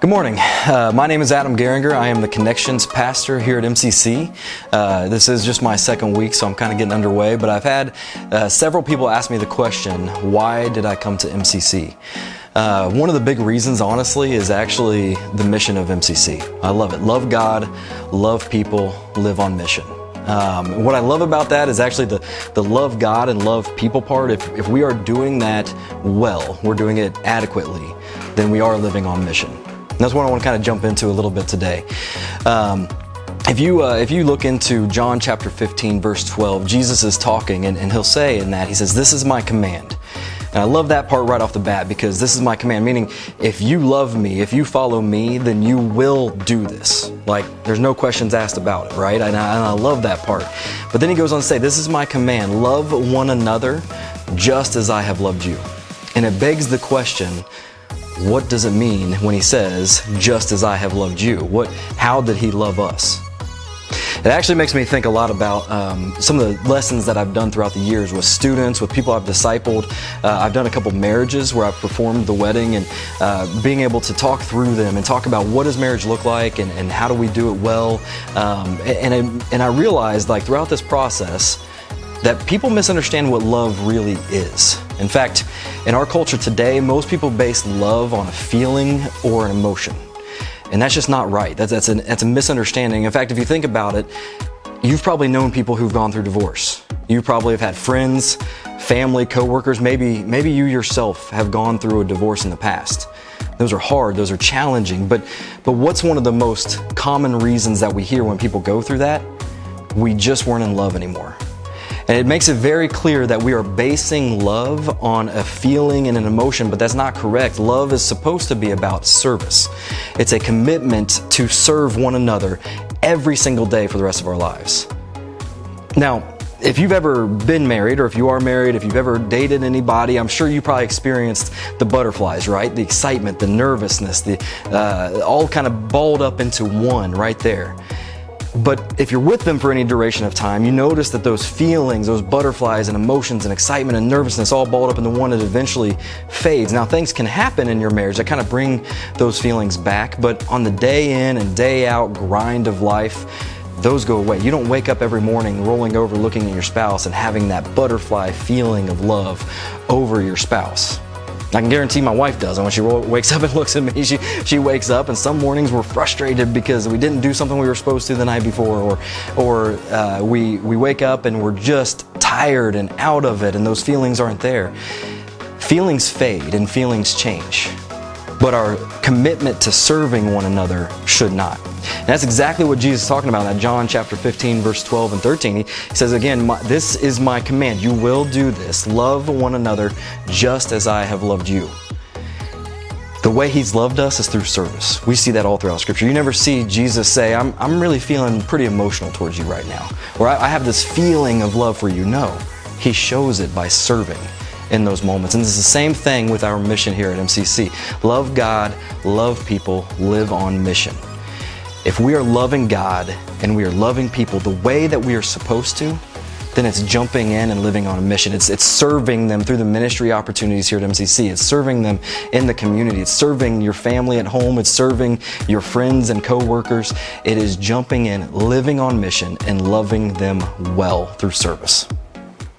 Good morning. My name is Adam Garringer. I am the Connections Pastor here at MCC. This is just my second week, so I'm kind of getting underway, but I've had several people ask me the question, why did I come to MCC? One of the big reasons, honestly, is actually the mission of MCC. I love it. Love God, love people, live on mission. What I love about that is actually the love God and love people part. If we are doing that well, we're doing it adequately, then we are living on mission. And that's what I want to kind of jump into a little bit today. If you look into John chapter 15, verse 12, Jesus is talking and he'll say in that, he says, "This is my command." And I love that part right off the bat because this is my command, meaning if you love me, if you follow me, then you will do this. Like, there's no questions asked about it, right? And I love that part. But then he goes on to say, "This is my command, love one another just as I have loved you." And it begs the question, what does it mean when he says, "just as I have loved you"? How did he love us? It actually makes me think a lot about some of the lessons that I've done throughout the years with students, with people I've discipled. I've done a couple marriages where I've performed the wedding, and being able to talk through them and talk about what does marriage look like and how do we do it well. And I realized, like, throughout this process, that people misunderstand what love really is. In fact, in our culture today, most people base love on a feeling or an emotion. And that's just not right. That's a misunderstanding. In fact, if you think about it, you've probably known people who've gone through divorce. You probably have had friends, family, coworkers, maybe you yourself have gone through a divorce in the past. Those are hard, those are challenging, but what's one of the most common reasons that we hear when people go through that? We just weren't in love anymore. And it makes it very clear that we are basing love on a feeling and an emotion, but that's not correct. Love is supposed to be about service. It's a commitment to serve one another every single day for the rest of our lives. Now, if you've ever been married, or if you are married, if you've ever dated anybody, I'm sure you probably experienced the butterflies, right? The excitement, the nervousness, all kind of balled up into one right there. But if you're with them for any duration of time, you notice that those feelings, those butterflies and emotions and excitement and nervousness all balled up into one, it eventually fades. Now, things can happen in your marriage that kind of bring those feelings back, but on the day in and day out grind of life, those go away. You don't wake up every morning rolling over, looking at your spouse and having that butterfly feeling of love over your spouse. I can guarantee my wife does. And when she wakes up and looks at me, she wakes up, and some mornings we're frustrated because we didn't do something we were supposed to the night before, or we wake up and we're just tired and out of it, and those feelings aren't there. Feelings fade and feelings change, but our commitment to serving one another should not. And that's exactly what Jesus is talking about in that John chapter 15, verse 12 and 13. He says again, "This is my command. You will do this. Love one another just as I have loved you." The way he's loved us is through service. We see that all throughout Scripture. You never see Jesus say, I'm really feeling pretty emotional towards you right now, or I have this feeling of love for you. No, he shows it by serving in those moments. And it's the same thing with our mission here at MCC. Love God, love people, live on mission. If we are loving God and we are loving people the way that we are supposed to, then it's jumping in and living on a mission. It's serving them through the ministry opportunities here at MCC. It's serving them in the community. It's serving your family at home. It's serving your friends and coworkers. It is jumping in, living on mission, and loving them well through service.